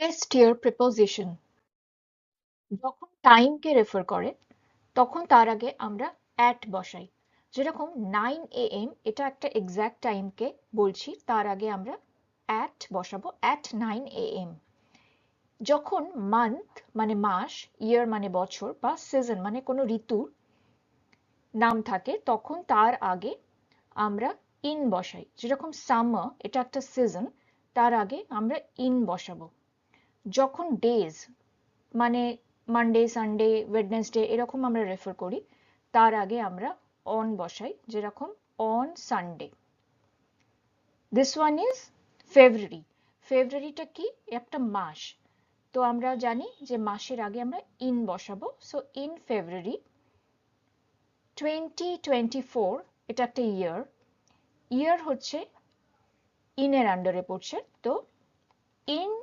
Test ইয়ার preposition যখন টাইমকে refer করে তখন তার আগে আমরা অ্যাট বসাই। যেরকম 9 AM, এটা একটা এক্স্যাক্ট টাইমকে বলছি, তার আগে আমরা অ্যাট বসাবো, অ্যাট 9 AM। যখন মান্থ মানে মাস, ইয়ার মানে বছর, বা সিজন মানে কোনো ঋতুর নাম থাকে তখন তার আগে আমরা ইন বসাই। যেরকম সামার, এটা একটা সিজন, তার আগে আমরা ইন বসাবো। যখন ডেজ মানে মানডে, সানডে, ওয়েডনেসডে এরকম আমরা রেফার করি, তার আগে আমরা অন বসাই। যেরকম on Sunday. This one is February. ফেব্রুয়ারিটা কি? একটা মাস। তো আমরা জানি যে মাসের আগে আমরা ইন বসাবো, সো ইন ফেব্রুয়ারি। 2024, এটা একটা ইয়ার। ইয়ার হচ্ছে ইনের আন্ডারে পড়ছে, তো ইন